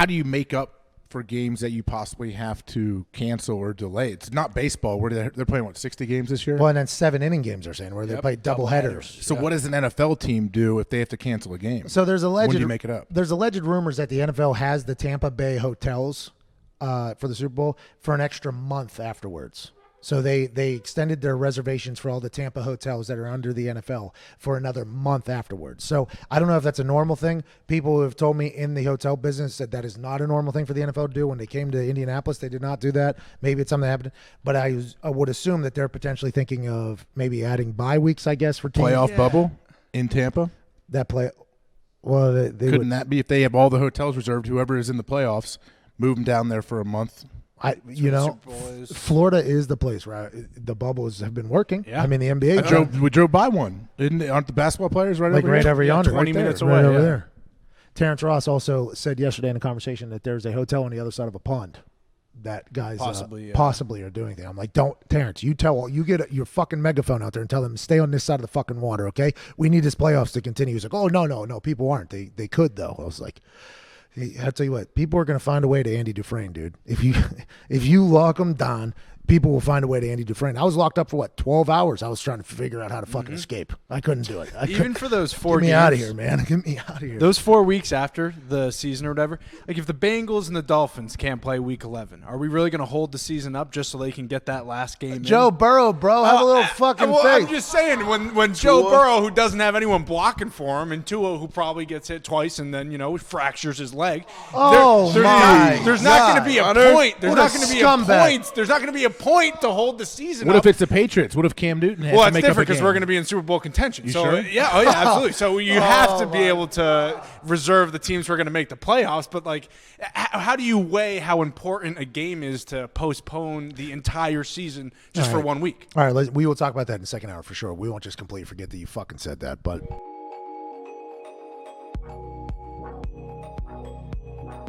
how do you make up for games that you possibly have to cancel or delay? It's not baseball where they're playing, 60 games this year? Well, and then 7-inning games are saying where they play double headers. So what does an NFL team do if they have to cancel a game? So there's alleged. When do you make it up? There's alleged rumors that the NFL has the Tampa Bay hotels for the Super Bowl for an extra month afterwards. So they extended their reservations for all the Tampa hotels that are under the NFL for another month afterwards. So I don't know if that's a normal thing. People who have told me in the hotel business said that is not a normal thing for the NFL to do. When they came to Indianapolis, they did not do that. Maybe it's something that happened. But I would assume that they're potentially thinking of maybe adding bye weeks, I guess, for teams. Playoff bubble in Tampa? Well, they Couldn't that be if they have all the hotels reserved, whoever is in the playoffs, move them down there for a month? Florida is the place where the bubbles have been working. Yeah. I mean, the NBA. We drove by one. Aren't the basketball players right over yonder? 20 minutes away. Right over there. Terrence Ross also said yesterday in a conversation that there's a hotel on the other side of a pond that guys possibly are doing there. I'm like, don't, Terrence, you get your fucking megaphone out there and tell them, stay on this side of the fucking water, okay? We need this playoffs to continue. He's like, oh, no, people aren't. They could, though. I was like, I'll tell you what, people are going to find a way to Andy Dufresne, dude. If you lock them down, people will find a way to Andy Dufresne. I was locked up for 12 hours. I was trying to figure out how to fucking escape. I couldn't do it. Even for those 4 games. Get me out of here, man. Get me out of here. Those 4 weeks after the season or whatever, like if the Bengals and the Dolphins can't play week 11, are we really going to hold the season up just so they can get that last game Joe Burrow, bro, have a little fucking faith. I'm just saying, when Joe Burrow, who doesn't have anyone blocking for him, and Tua, who probably gets hit twice and then, fractures his leg. There's not going to be a point. There's not going to be a point. There's not going to be a point to hold the season What up. if it's the Patriots? What if Cam Newton has to make up a game? Well, it's different because we're going to be in Super Bowl contention. Sure? Yeah, absolutely. So you have to be able to reserve the teams who are going to make the playoffs. But, how do you weigh how important a game is to postpone the entire season just for 1 week? All right, we will talk about that in the second hour for sure. We won't just completely forget that you fucking said that, but...